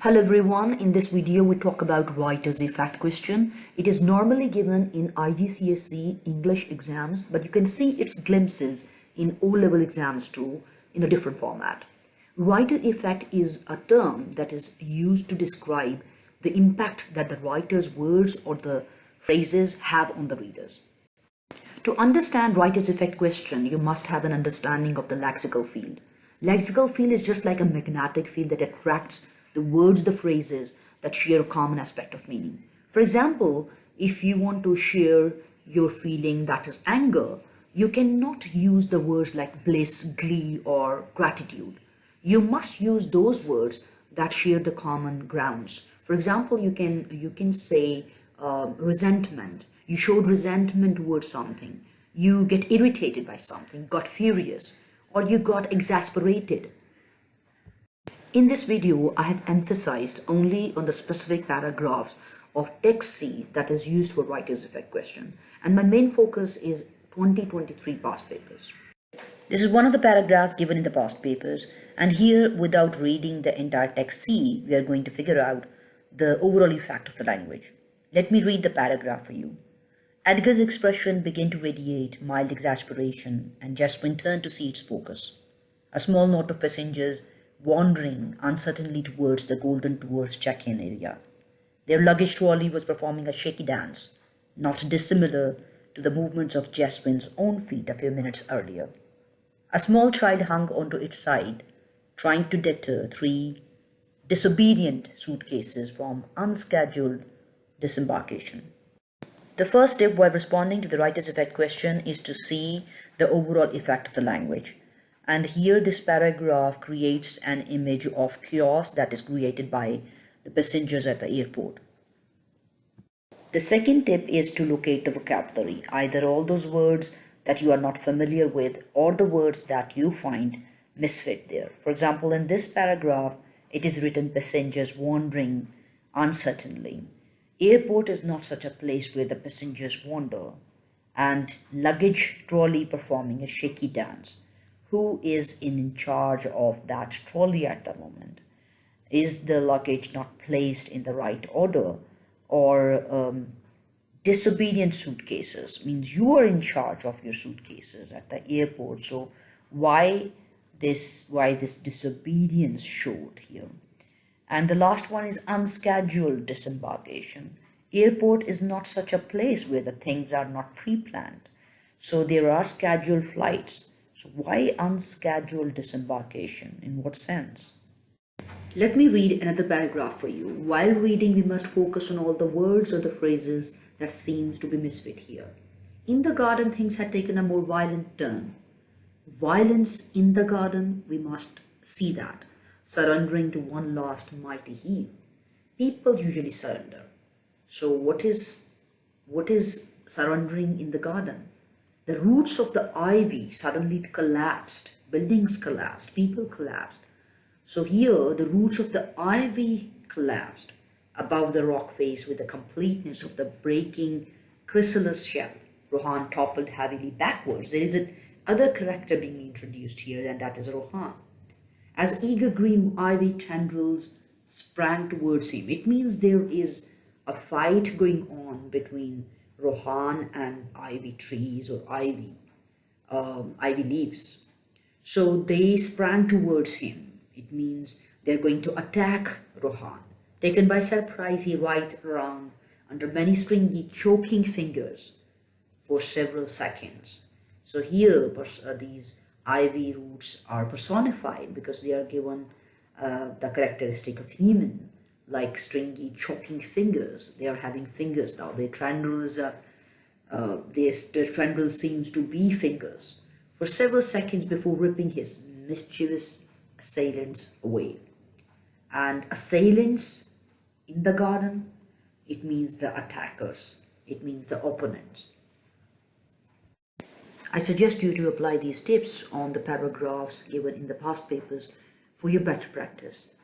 Hello everyone, in this video we talk about writer's effect question. It is normally given in IGCSE English exams, but you can see its glimpses in O-level exams too in a different format. Writer effect is a term that is used to describe the impact that the writer's words or the phrases have on the readers. To understand writer's effect question, you must have an understanding of the lexical field. Lexical field is just like a magnetic field that attracts the words, the phrases that share a common aspect of meaning. For example, if you want to share your feeling that is anger, you cannot use the words like bliss, glee, or gratitude. You must use those words that share the common grounds. For example, you can say resentment. You showed resentment towards something. You get irritated by something, got furious, or you got exasperated. In this video, I have emphasized only on the specific paragraphs of text C that is used for writer's effect question, and my main focus is 2023 past papers. This is one of the paragraphs given in the past papers, and here, without reading the entire text C, we are going to figure out the overall effect of the language. Let me read the paragraph for you. Edgar's expression began to radiate mild exasperation, and Jasmine turned to see its focus. A small knot of passengers wandering uncertainly towards the Golden Tours check-in area. Their luggage trolley was performing a shaky dance, not dissimilar to the movements of Jasmine's own feet a few minutes earlier. A small child hung onto its side, trying to deter three disobedient suitcases from unscheduled disembarkation. The first step while responding to the writer's effect question is to see the overall effect of the language. And here this paragraph creates an image of chaos that is created by the passengers at the airport. The second tip is to locate the vocabulary, either all those words that you are not familiar with or the words that you find misfit there. For example, in this paragraph, it is written passengers wandering uncertainly. Airport is not such a place where the passengers wander, and luggage trolley performing a shaky dance. Who is in charge of that trolley at the moment? Is the luggage not placed in the right order? Or disobedient suitcases means you are in charge of your suitcases at the airport. So why this disobedience showed here? And the last one is unscheduled disembarkation. Airport is not such a place where the things are not pre-planned. So there are scheduled flights. So why unscheduled disembarkation? In what sense? Let me read another paragraph for you. While reading, we must focus on all the words or the phrases that seems to be misfit here. In the garden, things had taken a more violent turn. Violence in the garden, we must see that. Surrendering to one last mighty heave. People usually surrender. So what is surrendering in the garden? The roots of the ivy suddenly collapsed, buildings collapsed, people collapsed. So here the roots of the ivy collapsed above the rock face with the completeness of the breaking chrysalis shell. Rohan toppled heavily backwards. There is another character being introduced here, and that is Rohan. As eager green ivy tendrils sprang towards him, it means there is a fight going on between Rohan and ivy trees or ivy leaves. So they sprang towards him. It means they're going to attack Rohan. Taken by surprise, he writhed around under many stringy, choking fingers for several seconds. So here, these ivy roots are personified because they are given the characteristic of human, like stringy, choking fingers. They are having fingers now. Their tendrils seems to be fingers for several seconds before ripping his mischievous assailants away. And assailants in the garden, it means the attackers. It means the opponents. I suggest you to apply these tips on the paragraphs given in the past papers for your better practice.